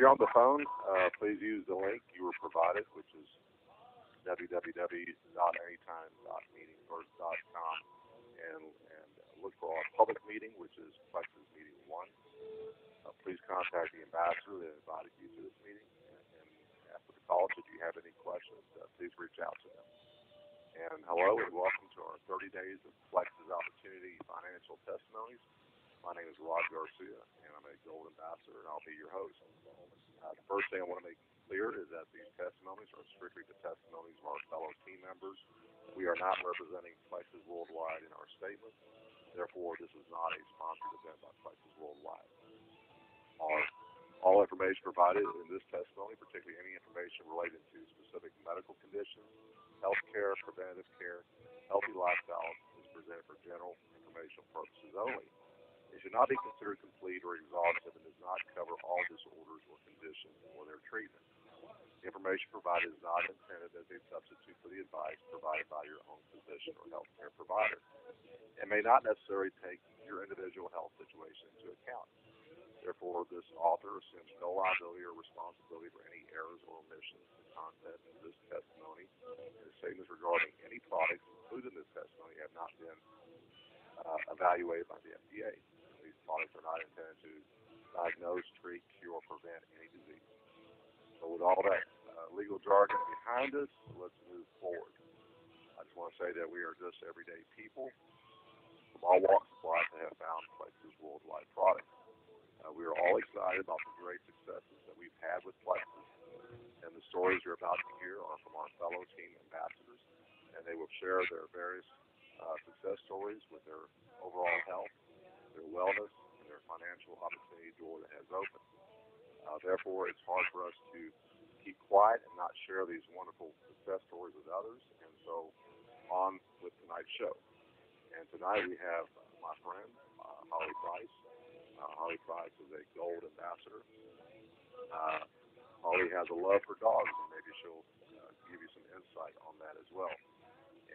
you're on the phone, please use the link you were provided, which is www.anytime.meetingfirst.com, and look for our public meeting, which is Plexus Meeting 1. Please contact the ambassador that invited you to this meeting, and after the call, if you have any questions, please reach out to them. And hello and welcome to our 30 Days of Plexus Opportunity Financial Testimonies. My name is Rod Garcia, and I'm a Gold Ambassador, and I'll be your host. The first thing I want to make clear is that these testimonies are strictly the testimonies of our fellow team members. We are not representing Plexus Worldwide in our statement. Therefore, this is not a sponsored event by Plexus Worldwide. All information provided in this testimony, particularly any information related to specific medical conditions, health care, preventive care, healthy lifestyle, is presented for general informational purposes only. It should not be considered complete or exhaustive and does not cover all disorders or conditions or their treatment. The information provided is not intended as a substitute for the advice provided by your own physician or health care provider, and may not necessarily take your individual health situation into account. Therefore, this author assumes no liability or responsibility for any errors or omissions in the content of this testimony, and the statements regarding any products included in this testimony have not been evaluated by the FDA. These products are not intended to diagnose, treat, cure, or prevent any disease. So with all that legal jargon behind us, let's move forward. I just want to say that we are just everyday people from all walks of life that have found Plexus Worldwide products. We are all excited about the great successes that we've had with Plexus, and the stories you're about to hear are from our fellow team ambassadors, and they will share their various success stories with their overall health, their wellness, and their financial opportunity door that has opened. Therefore, it's hard for us to keep quiet and not share these wonderful success stories with others, and so on with tonight's show. And tonight we have my friend, Holly Price. Holly Price is a Gold Ambassador. Holly has a love for dogs, and maybe she'll give you some insight on that as well.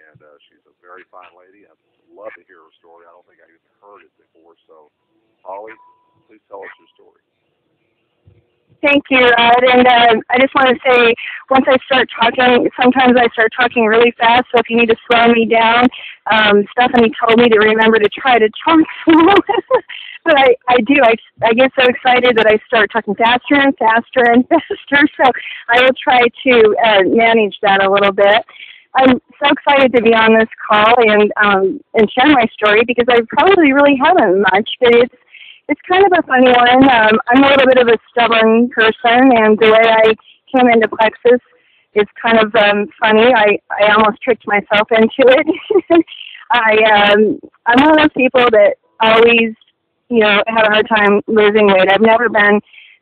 And she's a very fine lady. I'd love to hear her story. I don't think I even heard it before. So, Holly, please tell us your story. Thank you, Rod. And I just want to say, once I start talking, sometimes I start talking really fast, so if you need to slow me down, Stephanie told me to remember to try to talk slow. But I do. I get so excited that I start talking faster and faster and faster, so I will try to manage that a little bit. I'm so excited to be on this call and share my story because I probably really haven't much, but it's kind of a funny one. I'm a little bit of a stubborn person, and the way I came into Plexus is kind of funny. I almost tricked myself into it. I'm one of those people that always, have a hard time losing weight. I've never been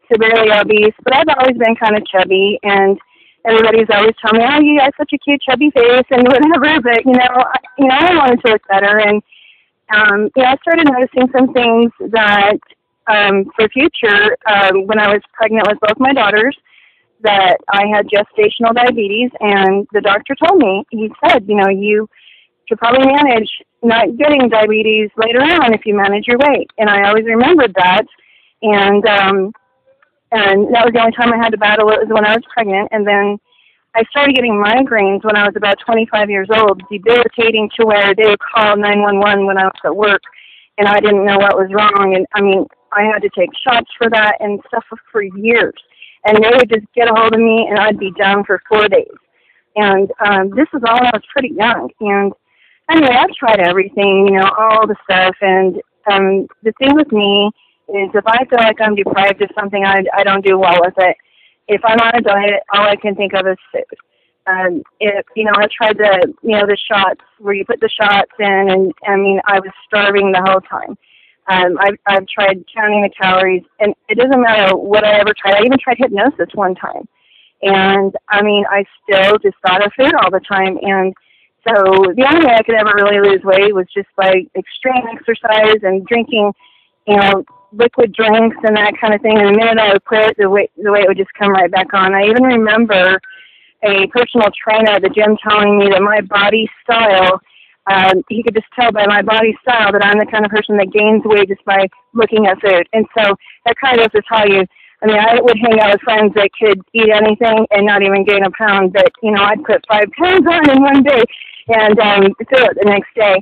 severely obese, but I've always been kind of chubby, and everybody's always telling me, oh, you got such a cute chubby face and whatever, but, I wanted to look better, and I started noticing some things that for future, when I was pregnant with both my daughters, that I had gestational diabetes, and the doctor told me, he said, you could probably manage not getting diabetes later on if you manage your weight. And I always remembered that, and that was the only time I had to battle it was when I was pregnant, and then I started getting migraines when I was about 25 years old, debilitating to where they would call 911 when I was at work, and I didn't know what was wrong. And, I had to take shots for that and stuff for years. And they would just get a hold of me, and I'd be down for 4 days. And this was all when I was pretty young. And anyway, I've tried everything, all the stuff. And the thing with me is if I feel like I'm deprived of something, I don't do well with it. If I'm on a diet, all I can think of is food. I tried the shots where you put the shots in, and I was starving the whole time. I've tried counting the calories, and it doesn't matter what I ever tried. I even tried hypnosis one time, and I still just thought of food all the time. And so the only way I could ever really lose weight was just by extreme exercise and drinking, liquid drinks and that kind of thing. And the minute I would quit, the weight would just come right back on. I even remember a personal trainer at the gym telling me that my body style, he could just tell by my body style that I'm the kind of person that gains weight just by looking at food. And so that kind of goes to tell you I mean, I would hang out with friends that could eat anything and not even gain a pound, but, you know, I'd put 5 pounds on in one day and feel it the next day.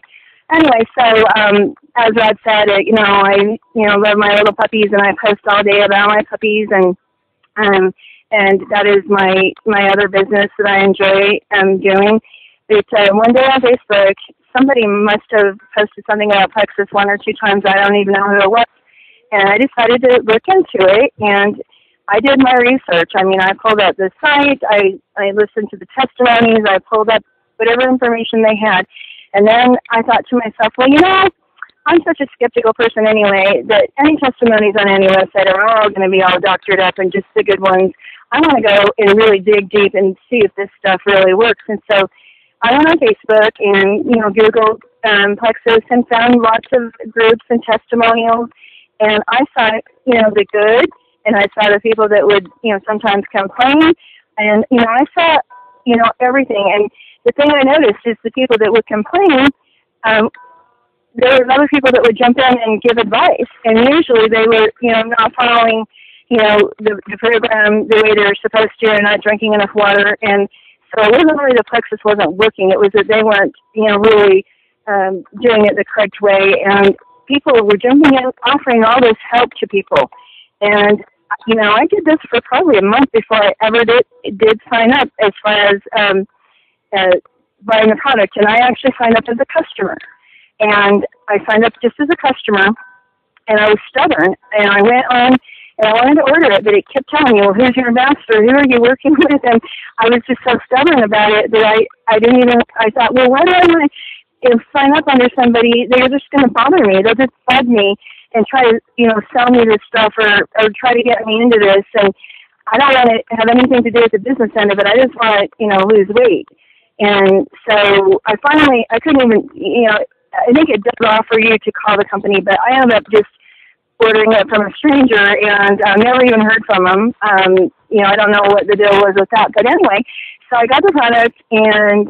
Anyway, so as Rod said, you know, I, you know, love my little puppies, and I post all day about my puppies, and that is my other business that I enjoy doing. But one day on Facebook, somebody must have posted something about Plexus 1 or 2 times. I don't even know who it was. And I decided to look into it, and I did my research. I mean, I pulled up the site, I listened to the testimonies, I pulled up whatever information they had. And then I thought to myself, well, you know, I'm such a skeptical person anyway that any testimonies on any website are all going to be all doctored up and just the good ones. I want to go and really dig deep and see if this stuff really works. And so I went on Facebook and, you know, Googled Plexus and found lots of groups and testimonials. And I saw, you know, the good, and I saw the people that would, you know, sometimes complain. And, you know, I saw, you know, everything. And the thing I noticed is the people that would complain, there were other people that would jump in and give advice. And usually they were, you know, not following, you know, the program the way they were supposed to, and not drinking enough water. And so it wasn't really the Plexus wasn't working. It was that they weren't, you know, really doing it the correct way. And people were jumping in, offering all this help to people. And, you know, I did this for probably a month before I ever did sign up as far as buying the product. And I actually signed up as a customer. And I signed up just as a customer, and I was stubborn. And I went on, and I wanted to order it, but it kept telling me, well, who's your ambassador? Who are you working with? And I was just so stubborn about it that I didn't even, I thought, well, why do I want to sign up under somebody? They're just going to bother me. They'll just bug me and try to, you know, sell me this stuff or try to get me into this. And I don't want to have anything to do with the business end of it. I just want to, you know, lose weight. And so I couldn't even, you know, I think it does offer you to call the company, but I ended up just ordering it from a stranger and never even heard from them. You know, I don't know what the deal was with that. But anyway, so I got the product and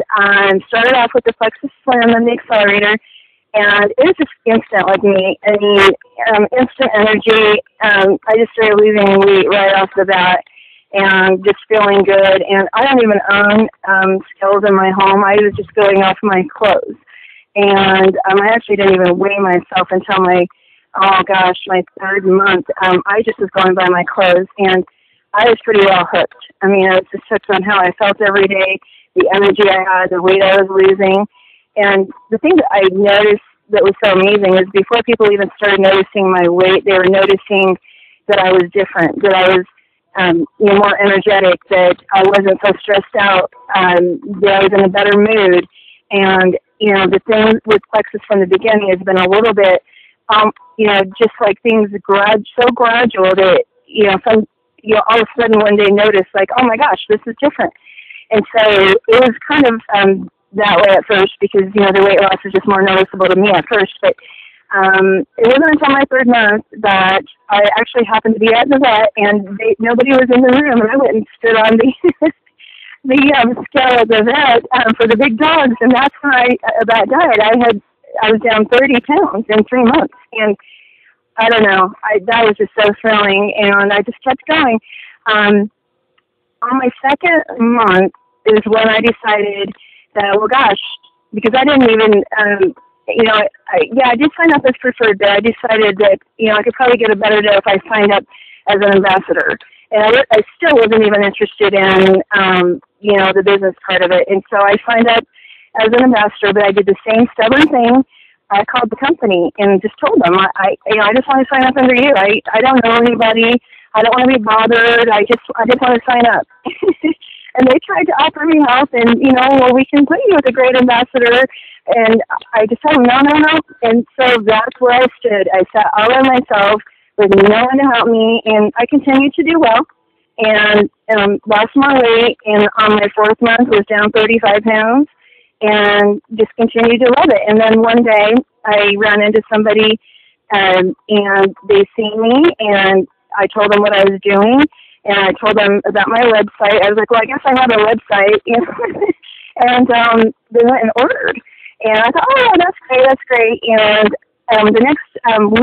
started off with the Plexus Slim and the accelerator. And it was just instant like me. I mean, instant energy. I just started losing weight right off the bat and just feeling good. And I don't even own skills in my home. I was just going off my clothes. And I actually didn't even weigh myself until my 3rd month. I just was going by my clothes, and I was pretty well hooked. I mean, I was just hooked on how I felt every day, the energy I had, the weight I was losing. And the thing that I noticed that was so amazing is before people even started noticing my weight, they were noticing that I was different, that I was you know, more energetic, that I wasn't so stressed out, that I was in a better mood. And, you know, the thing with Plexus from the beginning has been a little bit, you know, just like things so gradual that, you know, all of a sudden one day notice like, oh my gosh, this is different. And so it was kind of that way at first because, you know, the weight loss is just more noticeable to me at first. But it wasn't until my 3rd month that I actually happened to be at the vet, and nobody was in the room, and I went and stood on the scale of the vet for the big dogs, and that's when I about died. I was down 30 pounds in 3 months, and I don't know, that was just so thrilling, and I just kept going. On my 2nd month is when I decided that, well, gosh, because I didn't even, you know, I did sign up as preferred, but I decided that, you know, I could probably get a better deal if I signed up as an ambassador. And I still wasn't even interested in, you know, the business part of it. And so I signed up as an ambassador, but I did the same stubborn thing. I called the company and just told them, you know, I just want to sign up under you. I don't know anybody. I don't want to be bothered. I just want to sign up. And they tried to offer me help and, you know, well, we can put you with a great ambassador. And I just told them, no. And so that's where I stood. I sat all by myself with no one to help me, and I continued to do well. And lost my weight, and on my 4th month was down 35 pounds, and just continued to love it. And then one day I ran into somebody, and they seen me, and I told them what I was doing, and I told them about my website. I was like, well, I guess I have a website, and they went and ordered. And I thought, oh, that's great. And the next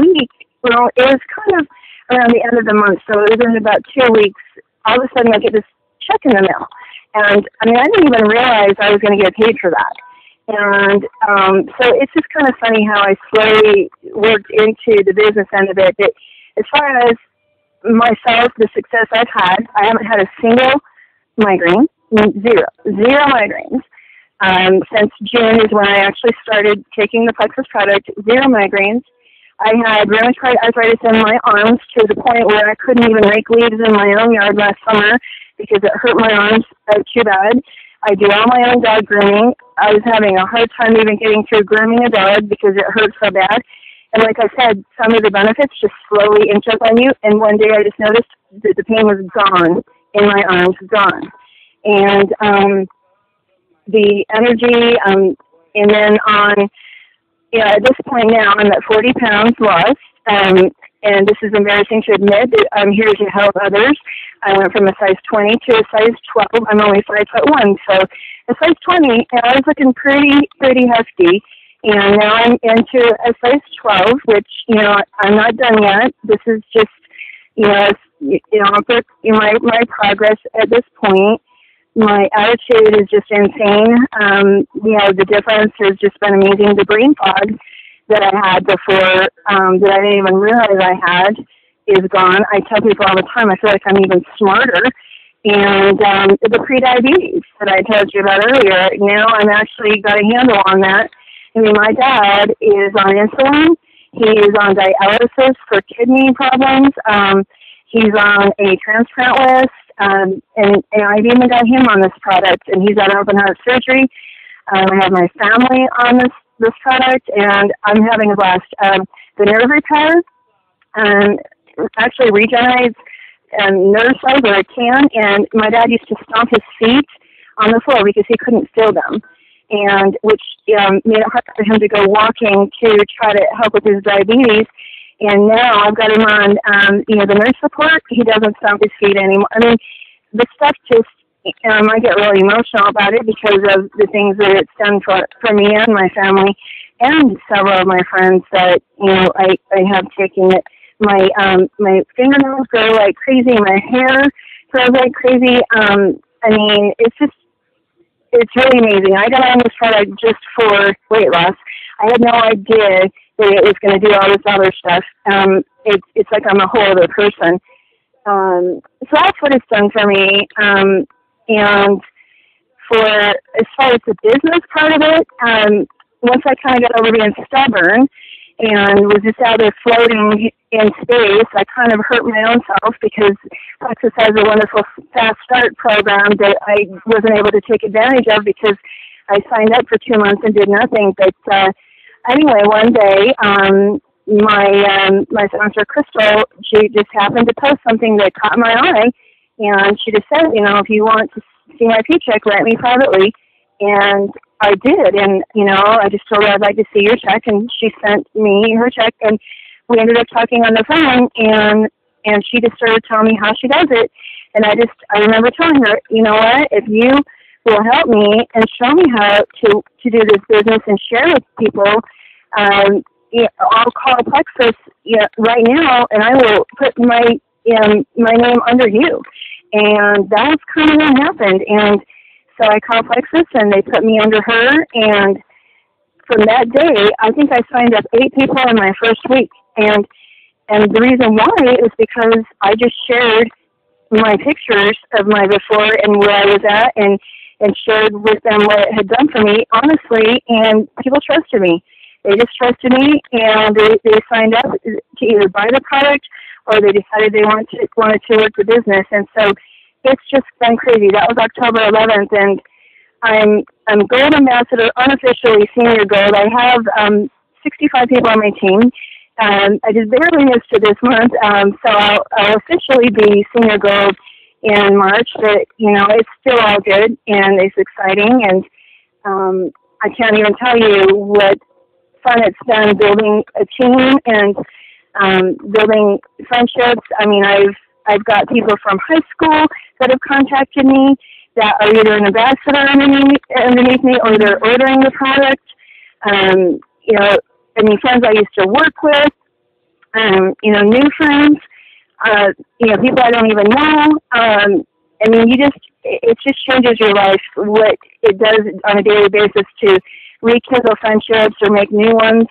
week, well, it was kind of, around the end of the month, so it was in about 2 weeks. All of a sudden, I get this check in the mail. And, I mean, I didn't even realize I was going to get paid for that. And so it's just kind of funny how I slowly worked into the business end of it. But as far as myself, the success I've had, I haven't had a single migraine, zero migraines. Since June is when I actually started taking the Plexus product, zero migraines. I had rheumatoid arthritis in my arms to the point where I couldn't even rake leaves in my own yard last summer because it hurt my arms too bad. I do all my own dog grooming. I was having a hard time even getting through grooming a dog because it hurt so bad. And like I said, some of the benefits just slowly inch up on you. And one day I just noticed that the pain was gone in my arms, gone. And the energy, and then at this point now, I'm at 40 pounds lost. And this is embarrassing to admit that I'm here to help others. I went from a size 20 to a size 12. I'm only 5'1", so a size 20, and I was looking pretty hefty. And now I'm into a size 12, which, I'm not done yet. This is just, my progress at this point. My attitude is just insane. The difference has just been amazing. The brain fog that I had before, that I didn't even realize I had, is gone. I tell people all the time, I feel like I'm even smarter. And the prediabetes that I told you about earlier, now I'm actually got a handle on that. I mean, my dad is on insulin. He is on dialysis for kidney problems. He's on a transplant list. And I've even got him on this product, and he's had open heart surgery. I have my family on this product, and I'm having a blast. The nerve repair actually regenerates nerve cells where it can, and my dad used to stomp his feet on the floor because he couldn't feel them, and which made it hard for him to go walking to try to help with his diabetes. And now I've got him on, the nerve support. He doesn't stomp his feet anymore. I mean, the stuff just, I get really emotional about it because of the things that it's done for me and my family and several of my friends that, I have taken it. My fingernails grow like crazy. My hair grows like crazy. I mean, it's really amazing. I got on this product just for weight loss. I had no idea that it was going to do all this other stuff. It's like I'm a whole other person. So that's what it's done for me. And for as far as the business part of it, once I kind of got over being stubborn and was just out there floating in space, I kind of hurt my own self because Plexus has a wonderful fast start program that I wasn't able to take advantage of because I signed up for 2 months and did nothing. But anyway, one day, my sponsor, Crystal, she just happened to post something that caught my eye, and she just said, if you want to see my paycheck, write me privately. And I did, and, I just told her I'd like to see your check, and she sent me her check, and we ended up talking on the phone, and she just started telling me how she does it. And I remember telling her, you know what, if you will help me and show me how to do this business and share with people, I'll call Plexus right now, and I will put my name under you. And that's kind of what happened. And so I called Plexus, and they put me under her. And from that day, I think I signed up 8 people in my first week. And the reason why is because I just shared my pictures of my before and where I was at, and shared with them what it had done for me, honestly. And people trusted me. They just trusted me, and they signed up to either buy the product or they decided they wanted to work the business. And so it's just been crazy. That was October 11th, and I'm Gold Ambassador, unofficially Senior Gold. I have 65 people on my team. I just barely missed it this month, so I'll officially be Senior Gold in March. But, it's still all good, and it's exciting, and I can't even tell you what fun it's been building a team and building friendships. I mean, I've got people from high school that have contacted me that are either an ambassador underneath me or they're ordering the product. Friends I used to work with, new friends. people I don't even know. I mean, it just changes your life, what it does on a daily basis to rekindle friendships or make new ones.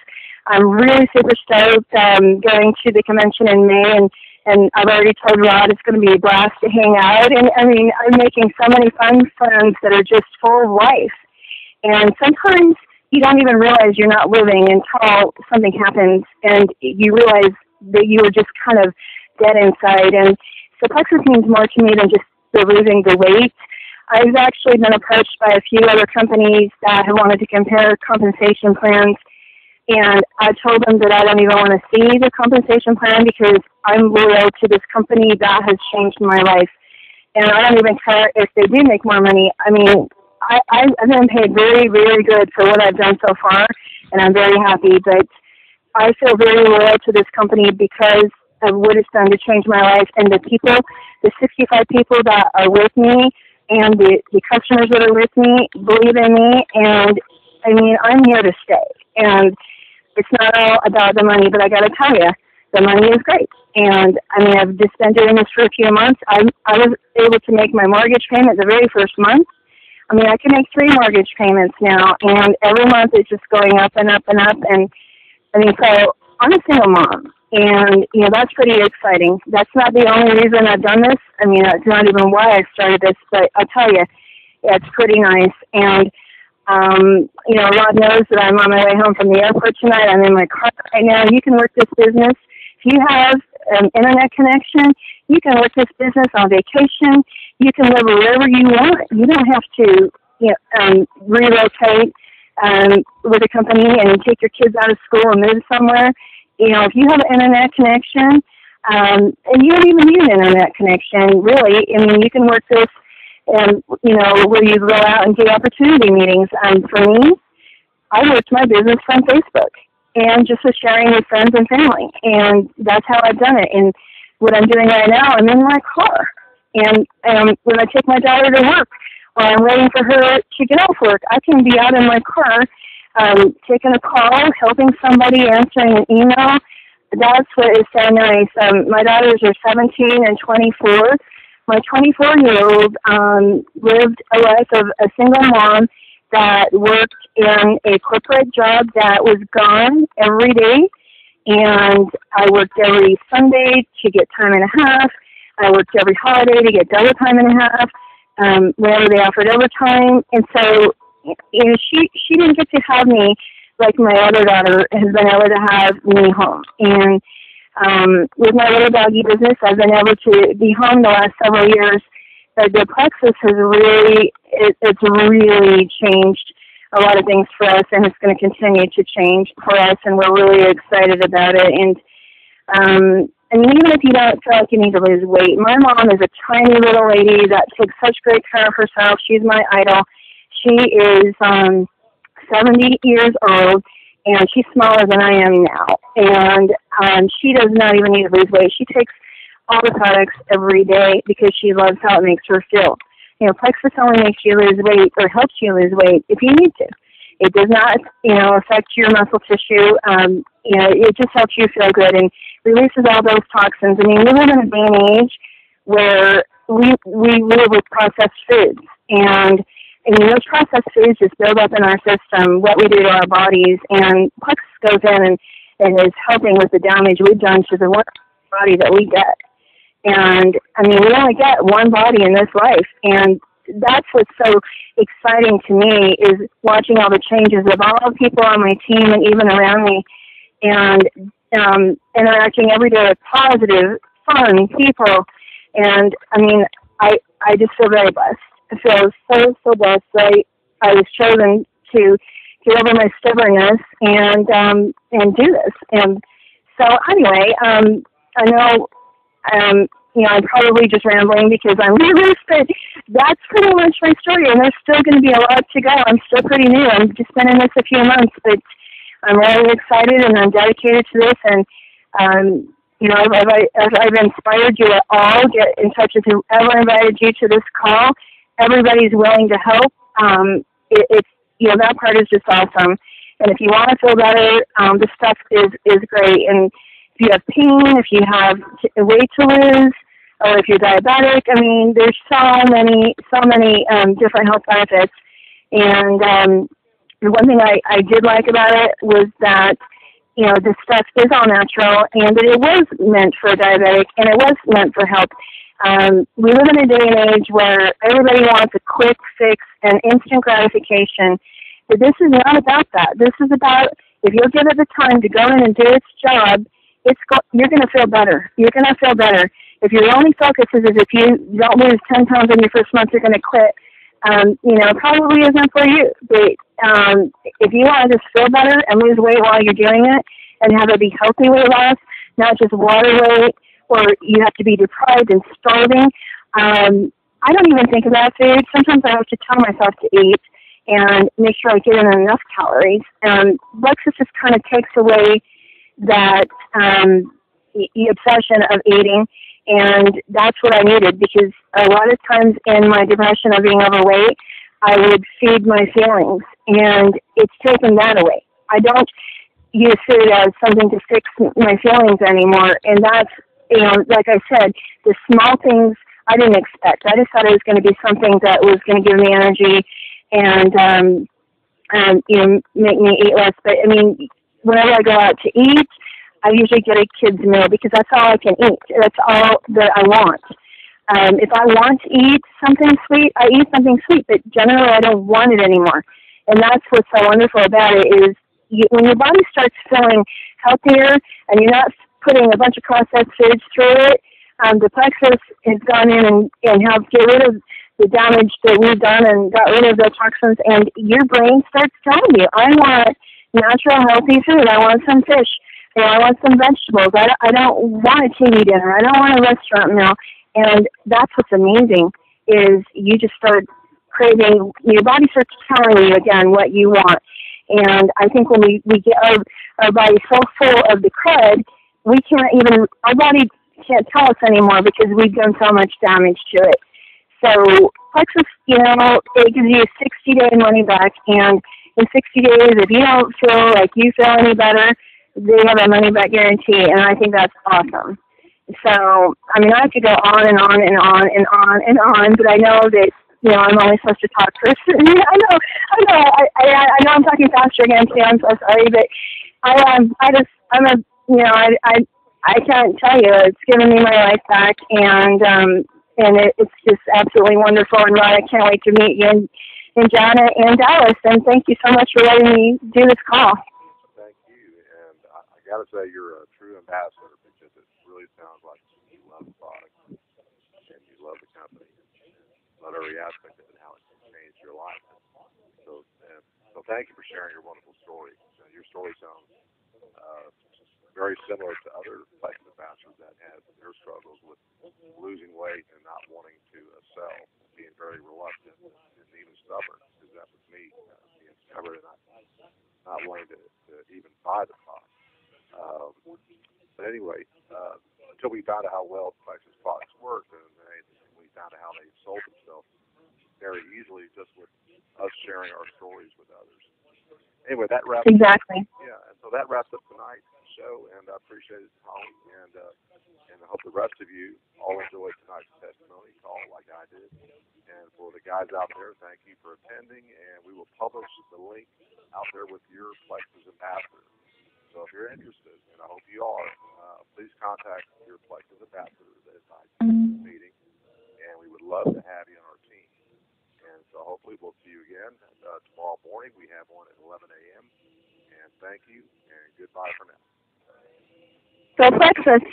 I'm really super stoked going to the convention in May, and I've already told Rod it's going to be a blast to hang out. And, I mean, I'm making so many fun friends that are just full of life. And sometimes you don't even realize you're not living until something happens, and you realize that you were just kind of dead inside. And so Plexus means more to me than just losing the weight. I've actually been approached by a few other companies that have wanted to compare compensation plans, and I told them that I don't even want to see the compensation plan because I'm loyal to this company that has changed my life. And I don't even care if they do make more money. I mean, I've been paid very, very good for what I've done so far, and I'm very happy. But I feel very loyal to this company because of what it's done to change my life, and the people, the 65 people that are with me, and the customers that are with me believe in me. And I mean, I'm here to stay. And it's not all about the money, but I got to tell you, the money is great. And I mean, I've just been doing this for a few months. I was able to make my mortgage payment the very first month. I mean, I can make 3 mortgage payments now, and every month it's just going up and up and up. And I mean, so I'm a single mom, and that's pretty exciting. That's not the only reason I've done this. I mean, it's not even why I started this, but I'll tell you, it's pretty nice. And Rod knows that I'm on my way home from the airport tonight. I'm in my car right now. You can work this business. If you have an internet connection, you can work this business on vacation. You can live wherever you want. You don't have to relocate with a company and take your kids out of school and move somewhere. If you have an internet connection, and you don't even need an internet connection, really. I mean, you can work this and, where you go out and do opportunity meetings. For me, I worked my business from Facebook and just was sharing with friends and family. And that's how I've done it. And what I'm doing right now, I'm in my car. And when I take my daughter to work, while I'm waiting for her to get off work, I can be out in my car taking a call, helping somebody, answering an email. That's what is so nice. My daughters are 17 and 24. My 24-year-old lived a life of a single mom that worked in a corporate job that was gone every day. And I worked every Sunday to get time and a half. I worked every holiday to get double time and a half, whenever they offered overtime. And so, she didn't get to have me like my other daughter has been able to have me home. And with my little doggy business, I've been able to be home the last several years. But the Plexus has it's really changed a lot of things for us, and it's going to continue to change for us, and we're really excited about it. And I mean, even if you don't feel like you need to lose weight, my mom is a tiny little lady that takes such great care of herself. She's my idol. She is 70 years old, and she's smaller than I am now. And she does not even need to lose weight. She takes all the products every day because she loves how it makes her feel. Plexus only makes you lose weight or helps you lose weight if you need to. It does not, affect your muscle tissue. It just helps you feel good and releases all those toxins. I mean, we live in a day and age where we live with processed foods. And those processed foods just build up in our system, what we do to our bodies. And Plexus goes in and is helping with the damage we've done to the one body that we get. And, I mean, we only get one body in this life. And that's what's so exciting to me is watching all the changes of all the people on my team and even around me, and interacting every day with positive, fun people. And, I mean, I just feel very blessed. I feel so blessed that I was chosen to get over my stubbornness and do this. And so anyway, I know, I'm probably just rambling because I'm nervous, but that's pretty much my story, and there's still going to be a lot to go. I'm still pretty new. I've just been in this a few months, but I'm really excited, and I'm dedicated to this, and, if I've inspired you at all, get in touch with whoever invited you to this call. Everybody's willing to help. That part is just awesome. And if you want to feel better, this stuff is great. And you have pain, if you have weight to lose, or if you're diabetic. I mean, there's so many different health benefits. And the one thing I did like about it was that, you know, this stuff is all natural and that it was meant for a diabetic and it was meant for health. We live in a day and age where everybody wants a quick fix and instant gratification. But this is not about that. This is about, if you'll give it the time to go in and do its job, you're going to feel better. You're going to feel better. If your only focus is if you don't lose 10 pounds in your first month, you're going to quit, you know, probably isn't for you. But if you want to just feel better and lose weight while you're doing it and have it be healthy weight loss, not just water weight, or you have to be deprived and starving, I don't even think about food. Sometimes I have to tell myself to eat and make sure I get in enough calories. Plexus just kind of takes away that the obsession of eating, and that's what I needed, because a lot of times in my depression of being overweight, I would feed my feelings, and it's taken that away. I don't use food as something to fix my feelings anymore, and that's, you know, like I said, the small things I didn't expect. I just thought it was going to be something that was going to give me energy and you know, make me eat less. But I mean, whenever I go out to eat, I usually get a kid's meal because that's all I can eat. That's all that I want. If I want to eat something sweet, I eat something sweet, but generally I don't want it anymore. And that's what's so wonderful about it is when your body starts feeling healthier and you're not putting a bunch of processed foods through it, the Plexus has gone in and helped get rid of the damage that we've done and got rid of the toxins, and your brain starts telling you, I want natural, healthy food. I want some fish. You know, I want some vegetables. I don't want a TV dinner. I don't want a restaurant meal. And that's what's amazing is you just start craving, your body starts telling you again what you want. And I think when we get our body so full of the crud, we can't even, our body can't tell us anymore because we've done so much damage to it. So Plexus, you know, it gives you a 60-day money back, and in 60 days, if you don't feel like you feel any better, they have a money back guarantee, and I think that's awesome. So, I mean, I could go on and on and on and on and on, but I know that, you know, I'm only supposed to talk first. I know I'm talking faster again today. I'm so sorry, but I can't tell you. It's given me my life back, and it's just absolutely wonderful. And Rod, I can't wait to meet you in Jana and Dallas. And thank you so much for letting me do this call. Thank you. And I got to say, you're a true ambassador because it really sounds like you love the product and you love the company and love every aspect of it, how it changed your life. So thank you for sharing your wonderful story. Your story sounds very similar to other Plexus ambassadors that have their struggles with losing weight and not wanting to sell, being very reluctant and even stubborn, because that was me, being stubborn and not wanting to even buy the product. But anyway, until we found out how well Plexus products worked, and we found out how they sold themselves very easily just with us sharing our stories with others. Anyway, that wraps exactly. Yeah, and so that wraps up tonight's show, and I appreciate it, Holly, and I hope the rest of you all enjoyed tonight's testimony call like I did. And for the guys out there, thank you for attending, and we will publish the link out there with your Plexus ambassador. So if you're interested, and I hope you are, please contact your Plexus ambassador that invites you to the meeting, and we would love to have you on our team. And so hopefully we'll see you again tomorrow morning. We have one at 11 a.m. And thank you, and goodbye for now. Go Plexus.